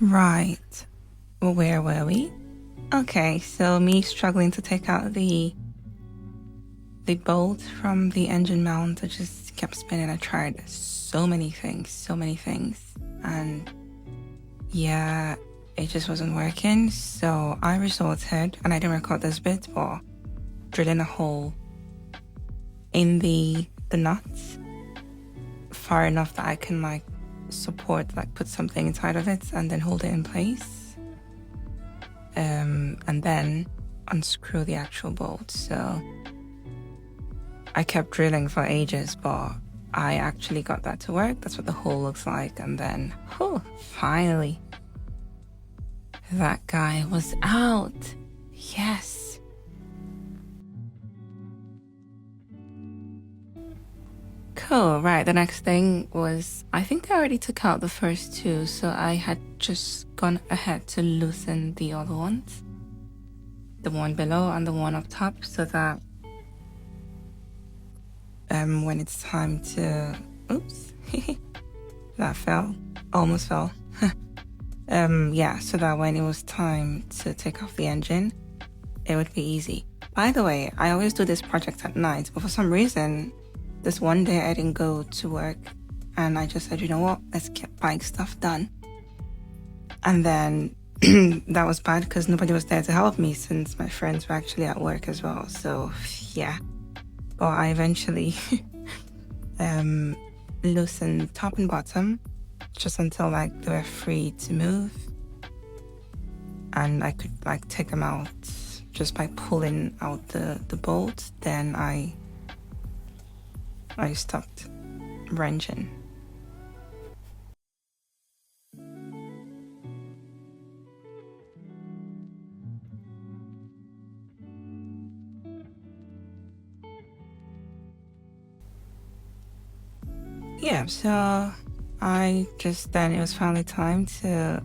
Right. Well, where were we? Okay, so me struggling to take out the bolt from the engine mount. I just kept spinning. I tried so many things, and yeah, it just wasn't working. So I resorted, and I didn't record this bit, but drilling a hole in the nuts far enough that I can like support, like put something inside of it and then hold it in place, and then unscrew the actual bolt. So I kept drilling for ages, but I actually got that to work. That's what the hole looks like. And then, finally, that guy was out. Yes. Cool. Right. The next thing was, I think I already took out the first two, so I had just gone ahead to loosen the other ones, the one below and the one up top, so that when it's time to, oops, that fell, almost fell. Yeah, so that when it was time to take off the engine, it would be easy. By the way, I always do this project at night, but for some reason, this one day I didn't go to work, and I just said, you know what, let's get bike stuff done. And then that was bad because nobody was there to help me since my friends were actually at work as well. So yeah, but I eventually loosened top and bottom just until like they were free to move, and I could like take them out just by pulling out the bolt. Then I stopped wrenching. Yeah, so I just, then it was finally time to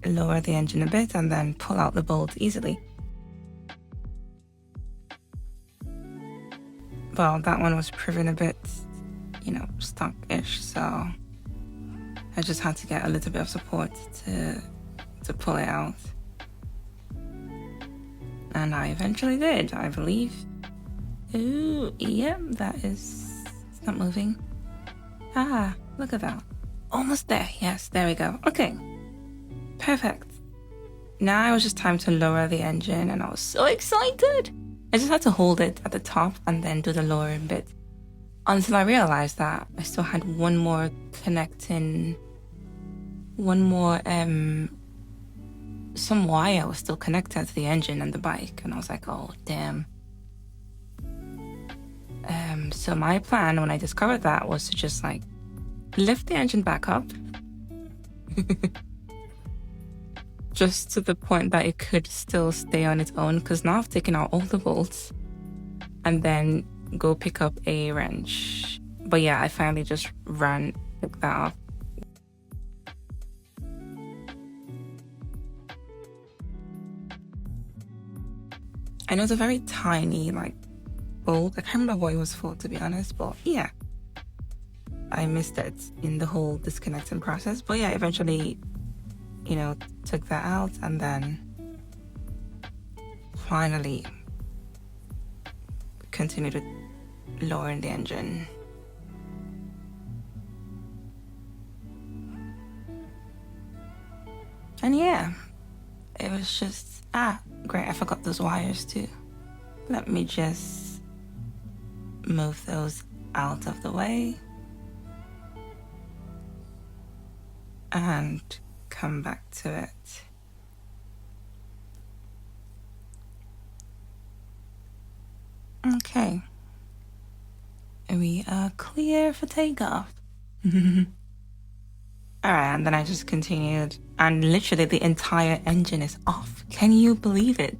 lower the engine a bit and then pull out the bolt easily. Well, that one was proving a bit, stuck-ish, so I just had to get a little bit of support to pull it out. And I eventually did, I believe. Ooh, yeah, it's not moving. Ah, look at that. Almost there. Yes, there we go. Okay. Perfect. Now it was just time to lower the engine, and I was so excited. I just had to hold it at the top and then do the lowering bit until I realized that I still had one more some wire was still connected to the engine and the bike, and I was like, oh damn. So my plan when I discovered that was to just like lift the engine back up just to the point that it could still stay on its own, because now I've taken out all the bolts, and then go pick up a wrench. But yeah, I finally just picked that up. I know it's a very tiny like bolt. I can't remember what it was for, to be honest, but yeah, I missed it in the whole disconnecting process. But yeah, eventually, took that out, and then finally continued to lower the engine. And yeah, it was just, great, I forgot those wires too. Let me just move those out of the way and come back to it. Okay. We are clear for takeoff. Alright, and then I just continued, and literally the entire engine is off. Can you believe it?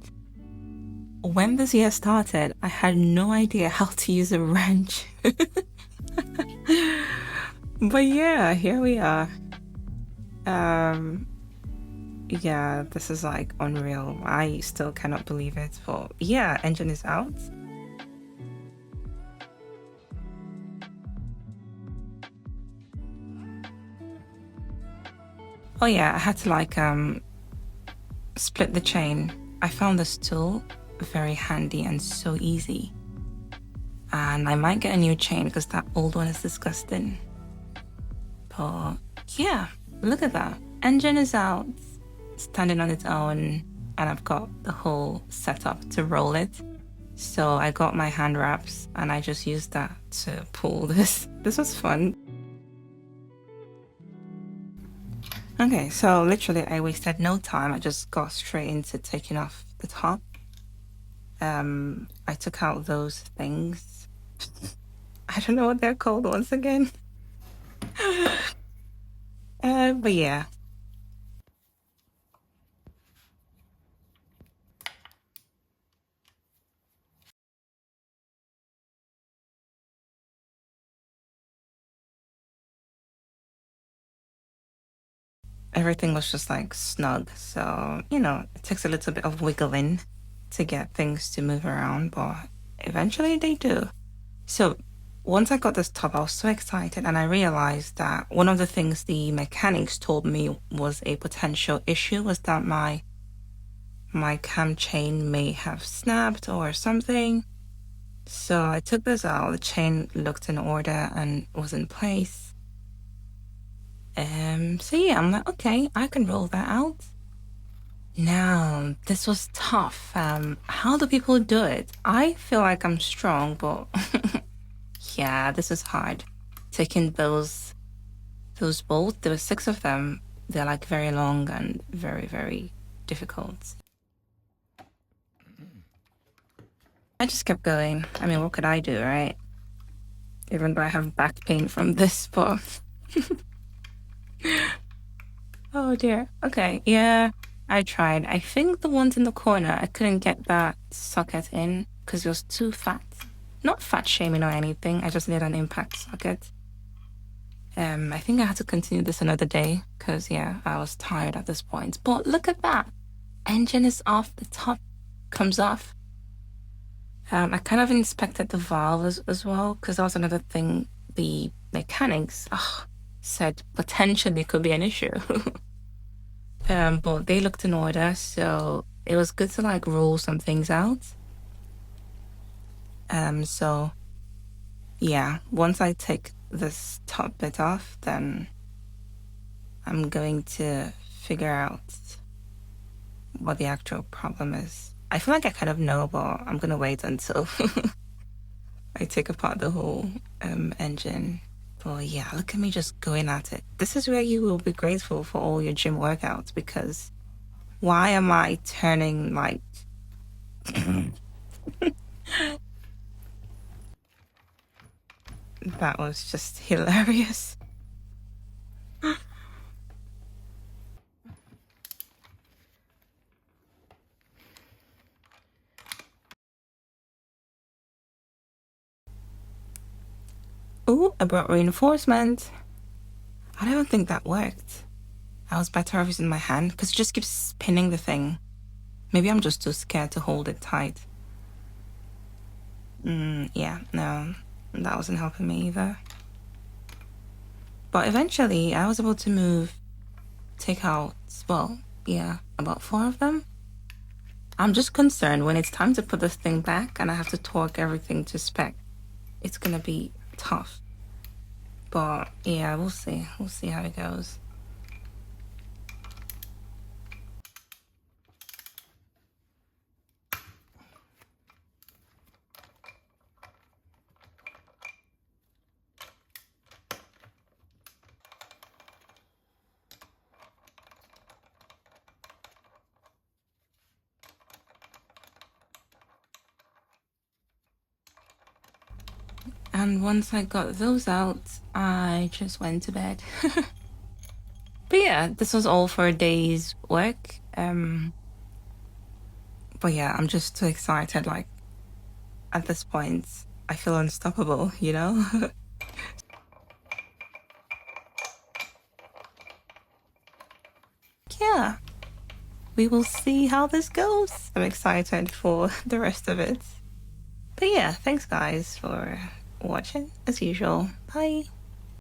When this year started, I had no idea how to use a wrench. But yeah, here we are. Yeah, this is like unreal. I still cannot believe it, but yeah, engine is out. Oh yeah, I had to like split the chain. I found this tool very handy and so easy. And I might get a new chain because that old one is disgusting. But yeah, look at that. Engine is out, standing on its own, and I've got the whole setup to roll it. So I got my hand wraps and I just used that to pull this. This was fun. Okay, so literally I wasted no time. I just got straight into taking off the top. I took out those things. I don't know what they're called once again. But yeah. Everything was just like snug. So, you know, it takes a little bit of wiggling to get things to move around, but eventually they do. So once I got this top, I was so excited and I realized that one of the things the mechanics told me was a potential issue was that my cam chain may have snapped or something. So I took this out, the chain looked in order and was in place. So yeah, I'm like, okay, I can roll that out. Now, this was tough. How do people do it? I feel like I'm strong, but yeah, this is hard. Taking those bolts, there were 6 of them. They're like very long and very, very difficult. I just kept going. I mean, what could I do, right? Even though I have back pain from this, but oh dear. Okay, yeah, I tried. I think the ones in the corner, I couldn't get that socket in because it was too fat. Not fat shaming or anything. I just need an impact socket. I think I had to continue this another day because yeah, I was tired at this point. But look at that. Engine is off, the top comes off. I kind of inspected the valve as well because that was another thing the mechanics said potentially could be an issue. But they looked in order, so it was good to like roll some things out. So yeah, once I take this top bit off, then I'm going to figure out what the actual problem is. I feel like I kind of know, but I'm gonna wait until I take apart the whole engine. But yeah, look at me just going at it. This is where you will be grateful for all your gym workouts because why am I turning like that was just hilarious. Ooh, I brought reinforcement. I don't think that worked. I was better off using my hand because it just keeps spinning the thing. Maybe I'm just too scared to hold it tight. Yeah, no, that wasn't helping me either. But eventually I was able to take out, well, yeah, about 4 of them. I'm just concerned when it's time to put this thing back and I have to torque everything to spec. It's gonna be tough. But yeah, we'll see. We'll see how it goes. And once I got those out, I just went to bed. But yeah, this was all for a day's work. But yeah, I'm just too excited. Like, at this point, I feel unstoppable, you know? Yeah, we will see how this goes. I'm excited for the rest of it. But yeah, thanks guys for watching as usual. Bye.